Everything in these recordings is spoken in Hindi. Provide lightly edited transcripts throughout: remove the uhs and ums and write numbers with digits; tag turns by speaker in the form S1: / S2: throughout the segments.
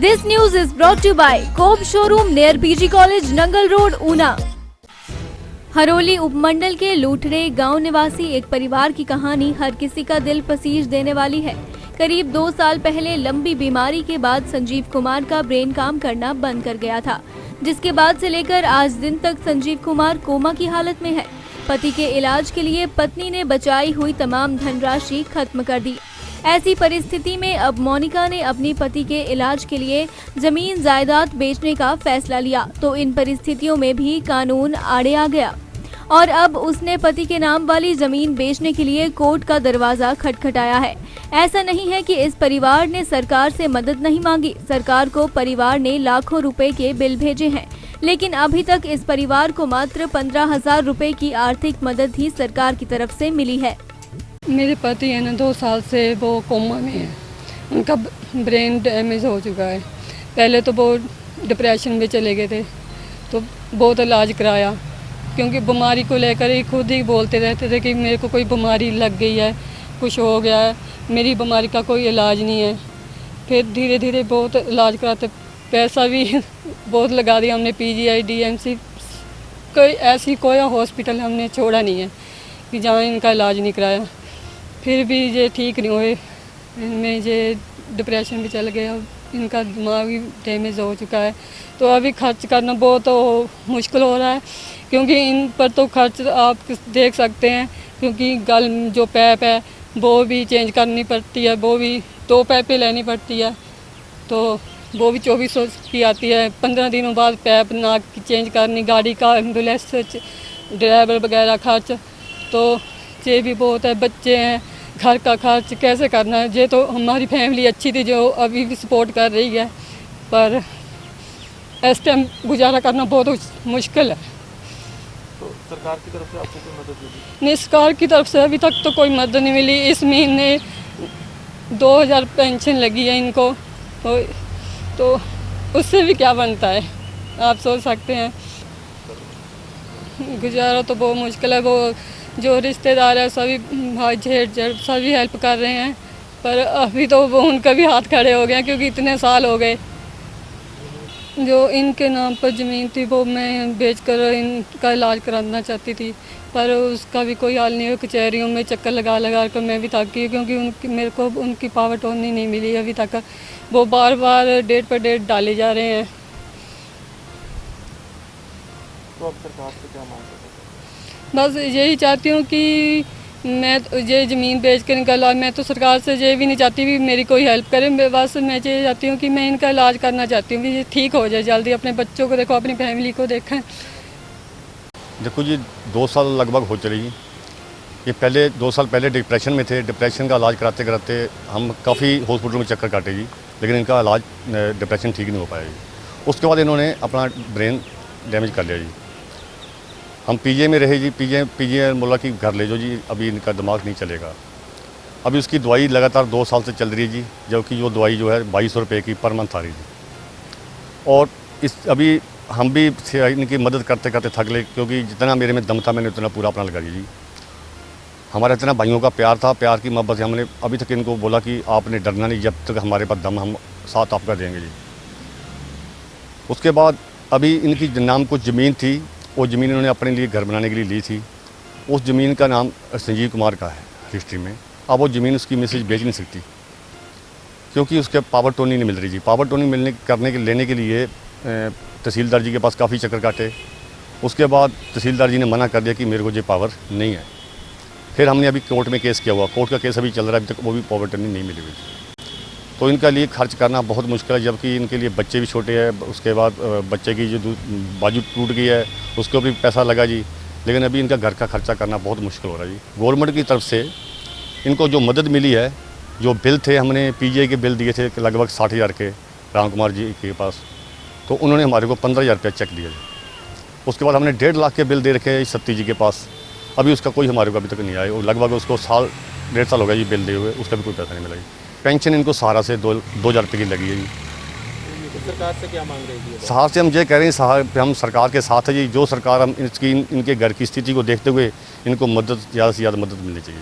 S1: This news is brought to you by Coop Showroom near PG College, Nangal Road, Una। Haroli उपमंडल के लूठरे गांव निवासी एक परिवार की कहानी हर किसी का दिल पसीज देने वाली है। करीब 2 साल पहले लंबी बीमारी के बाद संजीव कुमार का ब्रेन काम करना बंद कर गया था, जिसके बाद से लेकर आज दिन तक संजीव कुमार कोमा की हालत में है। पति के इलाज के लिए पत्नी ने बचाई हुई तमाम धनराशि खत्म कर दी। ऐसी परिस्थिति में अब मोनिका ने अपनी पति के इलाज के लिए जमीन जायदाद बेचने का फैसला लिया, तो इन परिस्थितियों में भी कानून आड़े आ गया और अब उसने पति के नाम वाली जमीन बेचने के लिए कोर्ट का दरवाजा खटखटाया है। ऐसा नहीं है कि इस परिवार ने सरकार से मदद नहीं मांगी। सरकार को परिवार ने लाखों रुपए के बिल भेजे हैं, लेकिन अभी तक इस परिवार को मात्र 15,000 रुपए की आर्थिक मदद ही सरकार की तरफ से मिली है।
S2: मेरे पति है ना 2 साल से वो कोमा में है, उनका ब्रेन डैमेज हो चुका है। पहले तो वो डिप्रेशन में चले गए थे, तो बहुत इलाज कराया, क्योंकि बीमारी को लेकर ही खुद ही बोलते रहते थे कि मेरे को कोई बीमारी लग गई है, कुछ हो गया है, मेरी बीमारी का कोई इलाज नहीं है। फिर धीरे धीरे बहुत इलाज कराते, पैसा भी बहुत लगा दिया हमने, PGI DMC कोई हॉस्पिटल हमने छोड़ा नहीं है कि जहाँ इनका इलाज नहीं कराया। फिर भी ये ठीक नहीं हुए, इनमें ये डिप्रेशन भी चल गया, इनका दिमाग भी डैमेज हो चुका है। तो अभी खर्च करना बहुत मुश्किल हो रहा है, क्योंकि इन पर तो खर्च आप देख सकते हैं, क्योंकि गल जो पैप है वो भी चेंज करनी पड़ती है, वो भी 2 पैपें लेनी पड़ती है, तो वो भी 2400 की आती है। 15 दिनों बाद पैप नाक की चेंज करनी, गाड़ी का एम्बुलेंस ड्राइवर वगैरह खर्च, तो ये भी बहुत है। बच्चे हैं, घर का खर्च कैसे करना है। ये तो हमारी फैमिली अच्छी थी जो अभी भी सपोर्ट कर रही है, पर इस टाइम गुजारा करना बहुत मुश्किल है।
S3: तो सरकार की तरफ से आपको कोई मदद मिली?
S2: नहीं, सरकार की तरफ से अभी तक तो कोई मदद नहीं मिली। इस महीने 2000 पेंशन लगी है इनको, तो उससे भी क्या बनता है, आप सोच सकते हैं। गुजारा तो बहुत मुश्किल है। वो जो रिश्तेदार है सभी भाई जेठ सभी हेल्प कर रहे हैं, पर अभी तो वो उनका भी हाथ खड़े हो गए, क्योंकि इतने साल हो गए। जो इनके नाम पर ज़मीन थी वो मैं बेचकर इनका इलाज कराना चाहती थी, पर उसका भी कोई हाल नहीं है। कचहरियों में चक्कर लगा लगा कर मैं भी थक गई, क्योंकि मेरे को उनकी पावर टोनी नहीं मिली अभी तक। वो बार बार डेट पर डेट डाले जा रहे हैं।
S3: तो अब सरकार से क्या मांग सकते हैं?
S2: बस यही चाहती हूँ कि मैं ये ज़मीन बेच कर इनका इलाज, मैं तो सरकार से ये भी नहीं चाहती भी मेरी कोई हेल्प करे। बस मैं ये चाहती हूँ कि मैं इनका इलाज करना चाहती हूँ, कि ये ठीक हो जाए जल्दी, अपने बच्चों को देखो, अपनी फैमिली को देखें।
S4: देखो जी, 2 साल लगभग हो चली। ये पहले 2 साल पहले डिप्रेशन में थे। डिप्रेशन का इलाज कराते कराते हम काफ़ी हॉस्पिटल में चक्कर काटे जी, लेकिन इनका इलाज डिप्रेशन ठीक नहीं हो पाया जी। उसके बाद इन्होंने अपना ब्रेन डैमेज कर लिया जी। हम PGI में रहे जी, PGI बोला कि घर ले जाओ जी, अभी इनका दिमाग नहीं चलेगा। अभी उसकी दवाई लगातार 2 साल से चल रही है जी, जबकि जो दवाई जो है 2200 रुपये की पर मंथ आ रही थी। और अभी हम भी इनकी मदद करते करते थक ले, क्योंकि जितना मेरे में दम था मैंने उतना पूरा अपना लगा दिया जी। हमारा इतना भाइयों का प्यार था, प्यार की मोहब्बत से हमने अभी तक इनको बोला कि आपने डरना नहीं, जब तक हमारे पास दम हम साथ आपका देंगे जी। उसके बाद अभी इनकी नाम कुछ ज़मीन थी, वो ज़मीन इन्होंने अपने लिए घर बनाने के लिए ली थी। उस ज़मीन का नाम संजीव कुमार का है हिस्ट्री में। अब वो ज़मीन उसकी मिसेज बेच नहीं सकती, क्योंकि उसके पावर टोनी नहीं मिल रही जी। पावर टोनी लेने के लिए तहसीलदार जी के पास काफ़ी चक्कर काटे। उसके बाद तहसीलदार जी ने मना कर दिया कि मेरे को ये पावर नहीं है। फिर हमने अभी कोर्ट में केस किया हुआ, कोर्ट का केस अभी चल रहा है, अभी तक वो भी पावर टोनी नहीं मिली हुई। तो इनका लिए खर्च करना बहुत मुश्किल है, जबकि इनके लिए बच्चे भी छोटे हैं। उसके बाद बच्चे की जो बाजू टूट गई है उसको भी पैसा लगा जी, लेकिन अभी इनका घर का खर्चा करना बहुत मुश्किल हो रहा है जी। गवर्नमेंट की तरफ से इनको जो मदद मिली है, जो बिल थे, हमने PGI के बिल दिए थे लगभग 60,000 के राम कुमार जी के पास, तो उन्होंने हमारे को 15,000 रुपया चेक दिया जी। उसके बाद हमने 1.5 लाख के बिल दे रखे हैं सत्ती जी के पास, अभी उसका कोई हमारे को अभी तक नहीं आया। और लगभग उसको 1.5 साल हो गया जी बिल दिए हुए, उसका भी कोई पैसा नहीं मिला जी। पेंशन इनको सहारा से 2,000 रुपये की लगी है जी।
S3: सरकार से क्या मांग रही है?
S4: सहारा से हम ये कह रहे हैं, हम सरकार के साथ है जी। जो सरकार हम इनके घर की स्थिति को देखते हुए इनको मदद ज़्यादा से ज़्यादा मदद मिलनी चाहिए।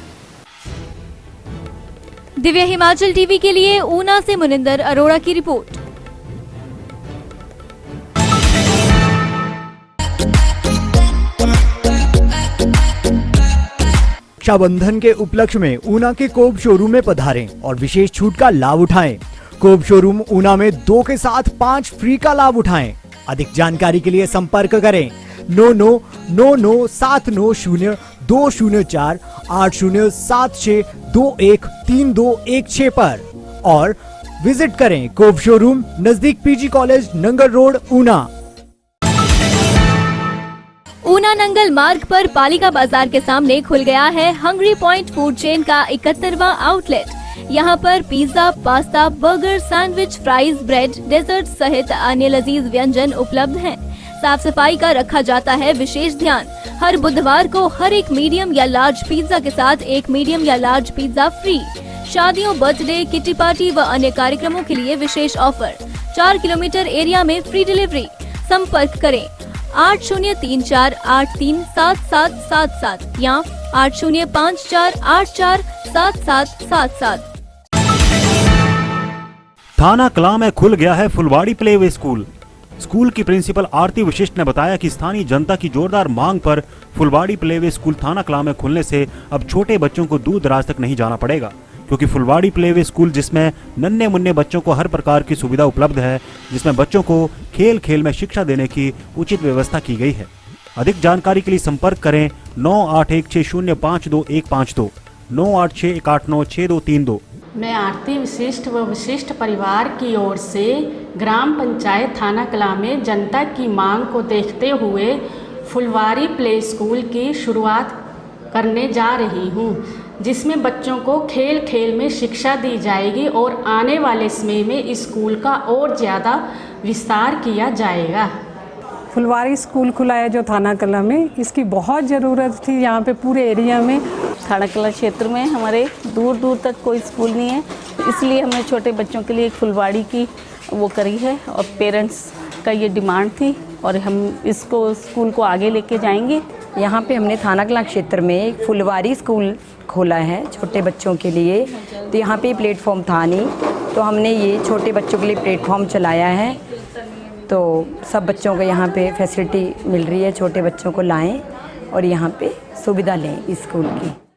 S1: दिव्य हिमाचल TV के लिए ऊना से मुनिंदर अरोड़ा की रिपोर्ट।
S5: रक्षाबंधन के उपलक्ष्य में ऊना के कोब शोरूम में पधारें और विशेष छूट का लाभ उठाएं। कोब शोरूम ऊना में 2 के साथ 5 फ्री का लाभ उठाएं। अधिक जानकारी के लिए संपर्क करें 99997020480762132116 पर और विजिट करें कोब शोरूम नजदीक PG college Nangal road Una.
S1: Una Nangal मार्ग पर पालिका बाजार के सामने खुल गया है हंग्री पॉइंट फूड चेन का 71वां आउटलेट। यहाँ पर pizza, pasta, burger, sandwich, fries, bread, dessert सहित अन्य लजीज व्यंजन उपलब्ध हैं। साफ सफाई का रखा जाता है विशेष ध्यान। हर बुधवार को हर एक मीडियम या लार्ज पिज्जा के साथ एक मीडियम या लार्ज पिज्जा फ्री। शादियों, बर्थडे, किटी पार्टी व अन्य कार्यक्रमों के लिए विशेष ऑफर। 4 किलोमीटर एरिया में फ्री डिलीवरी। संपर्क करें 8054837777 या 8054847777।
S6: थाना कलां में खुल गया है फुलवाड़ी प्लेवे स्कूल। स्कूल की प्रिंसिपल आरती वशिष्ठ ने बताया कि स्थानीय जनता की जोरदार मांग पर फुलवाड़ी प्लेवे स्कूल थाना कलां में खुलने से अब छोटे बच्चों को दूर दराज तक नहीं जाना पड़ेगा, क्योंकि फुलवाड़ी प्लेवे स्कूल जिसमें नन्हे मुन्ने बच्चों को हर प्रकार की सुविधा उपलब्ध है, जिसमें बच्चों को खेल खेल में शिक्षा देने की उचित व्यवस्था की गई है। अधिक जानकारी के लिए संपर्क करें 9816052152 9861896232।
S7: मैं आरती विशिष्ट व विशिष्ट परिवार की ओर से ग्राम पंचायत थाना कलां में जनता की मांग को देखते हुए फुलवाड़ी प्ले स्कूल की शुरुआत करने जा रही हूं, जिसमें बच्चों को खेल खेल में शिक्षा दी जाएगी और आने वाले समय में इस स्कूल का और ज़्यादा विस्तार किया जाएगा।
S8: फुलवाड़ी स्कूल खुला है जो थाना कलां में, इसकी बहुत ज़रूरत थी यहाँ पे पूरे एरिया में।
S9: थाना कलां क्षेत्र में हमारे दूर दूर तक कोई स्कूल नहीं है, इसलिए हमने छोटे बच्चों के लिए एक फुलवाड़ी की वो करी है और पेरेंट्स का ये डिमांड थी और हम इसको स्कूल को आगे लेके जाएंगे।
S10: यहाँ पे हमने थाना कलां क्षेत्र में एक फुलवाड़ी स्कूल खोला है छोटे बच्चों के लिए। तो यहाँ पे प्लेटफॉर्म था नहीं, तो हमने ये छोटे बच्चों के लिए प्लेटफॉर्म चलाया है। तो सब बच्चों को यहाँ पे फैसिलिटी मिल रही है, छोटे बच्चों को लाएं और यहाँ पे सुविधा लें इस स्कूल की।